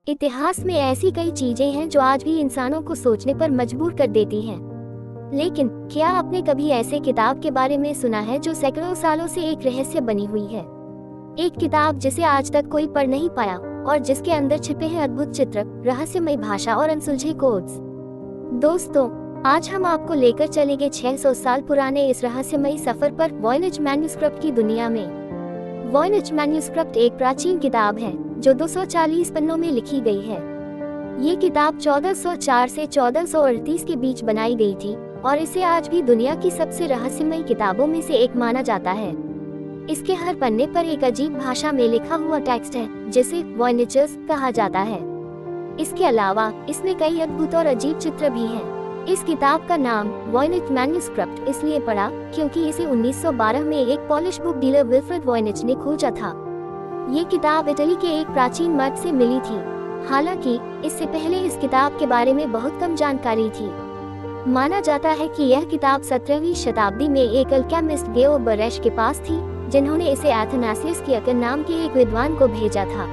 इतिहास में ऐसी कई चीजें हैं जो आज भी इंसानों को सोचने पर मजबूर कर देती हैं। लेकिन क्या आपने कभी ऐसे किताब के बारे में सुना है जो सैकड़ों सालों से एक रहस्य बनी हुई है? एक किताब जिसे आज तक कोई पढ़ नहीं पाया और जिसके अंदर छिपे हैं अद्भुत चित्र, रहस्यमय भाषा और अनसुलझे कोड्स। दोस्तों, आज हम आपको लेकर चलेंगे 600 साल पुराने इस रहस्यमय सफर पर, वॉयनेज मैन्युस्क्रिप्ट की दुनिया में। वॉयनेज मैन्युस्क्रिप्ट एक प्राचीन किताब है जो 240 पन्नों में लिखी गई है। ये किताब 1404 से 1438 के बीच बनाई गई थी और इसे आज भी दुनिया की सबसे रहस्यमय किताबों में से एक माना जाता है। इसके हर पन्ने पर एक अजीब भाषा में लिखा हुआ टेक्स्ट है जिसे वॉयनेजेस कहा जाता है। इसके अलावा इसमें कई अद्भुत और अजीब चित्र भी हैं। इस किताब का नाम वॉयनेज मैन्युस्क्रिप्ट इसलिए पड़ा क्योंकि इसे 1912 में एक पॉलिश बुक डीलर विल्फ्रेड वॉयनेज ने खोजा था। ये किताब इटली के एक प्राचीन मठ से मिली थी। हालांकि इससे पहले इस किताब के बारे में बहुत कम जानकारी थी। माना जाता है कि यह किताब 17वीं शताब्दी में एक अल्केमिस्ट गेओ बरेश के पास थी, जिन्होंने इसे एथनासियस कियाकन नाम के एक विद्वान को भेजा था।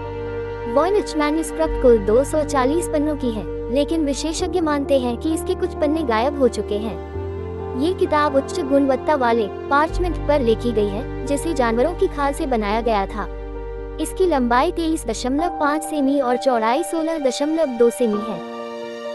वॉयनेज मैन्युस्क्रिप्ट कुल 240 पन्नों की है, लेकिन विशेषज्ञ मानते हैं कि इसके कुछ पन्ने गायब हो चुके हैं। ये किताब उच्च गुणवत्ता वाले पार्चमेंट पर लिखी गई है, जिसे जानवरों की खाल से बनाया गया था। इसकी लंबाई 23.5 सेमी और चौड़ाई 16.2 सेमी है।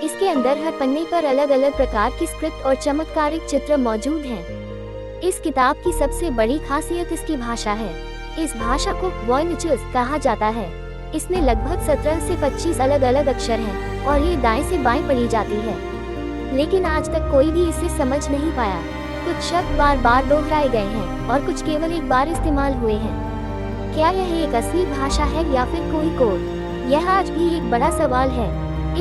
इसके अंदर हर पन्ने पर अलग अलग प्रकार की स्क्रिप्ट और चमत्कारिक चित्र मौजूद हैं। इस किताब की सबसे बड़ी खासियत इसकी भाषा है। इस भाषा को वॉयनेजेस कहा जाता है। इसमें लगभग 17 से 25 अलग अलग अक्षर हैं और ये दाएं से बाएं पढ़ी जाती है। लेकिन आज तक कोई भी इसे समझ नहीं पाया। कुछ शब्द बार बार दोहराए गए हैं और कुछ केवल एक बार इस्तेमाल हुए हैं। क्या यह एक असली भाषा है या फिर कोई कोड? यह आज भी एक बड़ा सवाल है।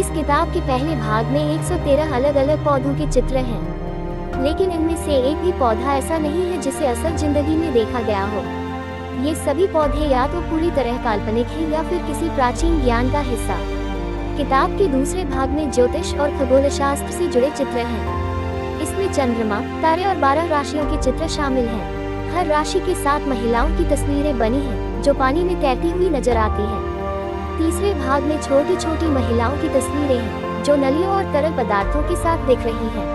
इस किताब के पहले भाग में 113 अलग अलग पौधों के चित्र हैं, लेकिन इनमें से एक भी पौधा ऐसा नहीं है जिसे असल जिंदगी में देखा गया हो। ये सभी पौधे या तो पूरी तरह काल्पनिक हैं या फिर किसी प्राचीन ज्ञान का हिस्सा। किताब के दूसरे भाग में ज्योतिष और खगोलशास्त्र से जुड़े चित्र हैं। इसमें चंद्रमा, तारे और 12 राशियों के चित्र शामिल हैं। हर राशि के 7 महिलाओं की तस्वीरें बनी हैं जो पानी में तैरती हुई नजर आती हैं। तीसरे भाग में छोटी छोटी महिलाओं की तस्वीरें हैं जो नलियों और तरल पदार्थों के साथ दिख रही हैं।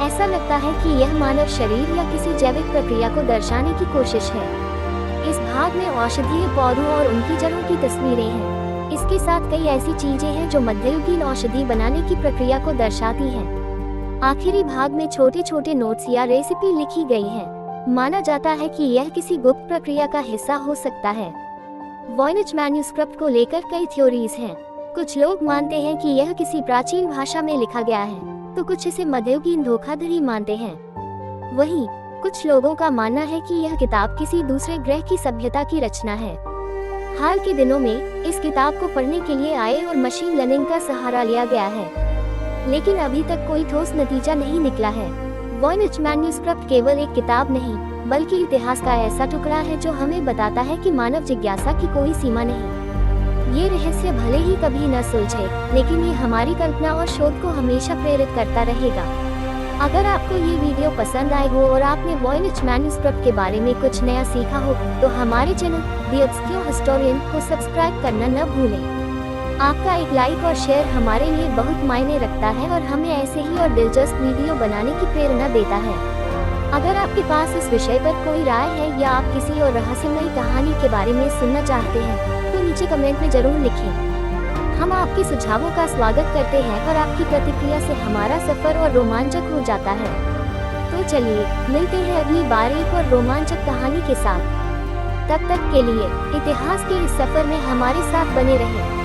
ऐसा लगता है कि यह मानव शरीर या किसी जैविक प्रक्रिया को दर्शाने की कोशिश है। इस भाग में औषधीय पौधों और उनकी जड़ों की तस्वीरें हैं। इसके साथ कई ऐसी चीजें हैं जो मध्ययुगीन औषधि बनाने की प्रक्रिया को दर्शाती हैं। आखिरी भाग में छोटे छोटे नोट्स या रेसिपी लिखी गई है। माना जाता है कि यह किसी गुप्त प्रक्रिया का हिस्सा हो सकता है। वॉयनेज मैन्युस्क्रिप्ट को लेकर कई थ्योरीज हैं। कुछ लोग मानते हैं कि यह किसी प्राचीन भाषा में लिखा गया है, तो कुछ इसे मध्ययुगीन धोखाधड़ी मानते हैं। वहीं कुछ लोगों का मानना है कि यह किताब किसी दूसरे ग्रह की सभ्यता की रचना है। हाल के दिनों में इस किताब को पढ़ने के लिए AI और मशीन लर्निंग का सहारा लिया गया है, लेकिन अभी तक कोई ठोस नतीजा नहीं निकला है। वॉयनेज मैन्युस्क्रिप्ट केवल एक किताब नहीं, बल्कि इतिहास का ऐसा टुकड़ा है जो हमें बताता है कि मानव जिज्ञासा की कोई सीमा नहीं। ये रहस्य भले ही कभी न सुलझे, लेकिन ये हमारी कल्पना और शोध को हमेशा प्रेरित करता रहेगा। अगर आपको ये वीडियो पसंद आए हो और आपने वॉयनेज मैन्युस्क्रिप्ट के बारे में कुछ नया सीखा हो, तो हमारे चैनल द ऑब्स्क्योर हिस्टोरियन को सब्सक्राइब करना न भूलें। आपका एक लाइक और शेयर हमारे लिए बहुत मायने रखता है और हमें ऐसे ही और दिलचस्प वीडियो बनाने की प्रेरणा देता है। अगर आपके पास इस विषय पर कोई राय है या आप किसी और रहस्यमयी कहानी के बारे में सुनना चाहते हैं, तो नीचे कमेंट में जरूर लिखें। हम आपके सुझावों का स्वागत करते हैं और आपकी प्रतिक्रिया से हमारा सफर और रोमांचक हो जाता है। तो चलिए मिलते हैं अगली बार एक और रोमांचक कहानी के साथ। तब तक के लिए इतिहास के इस सफर में हमारे साथ बने रहें।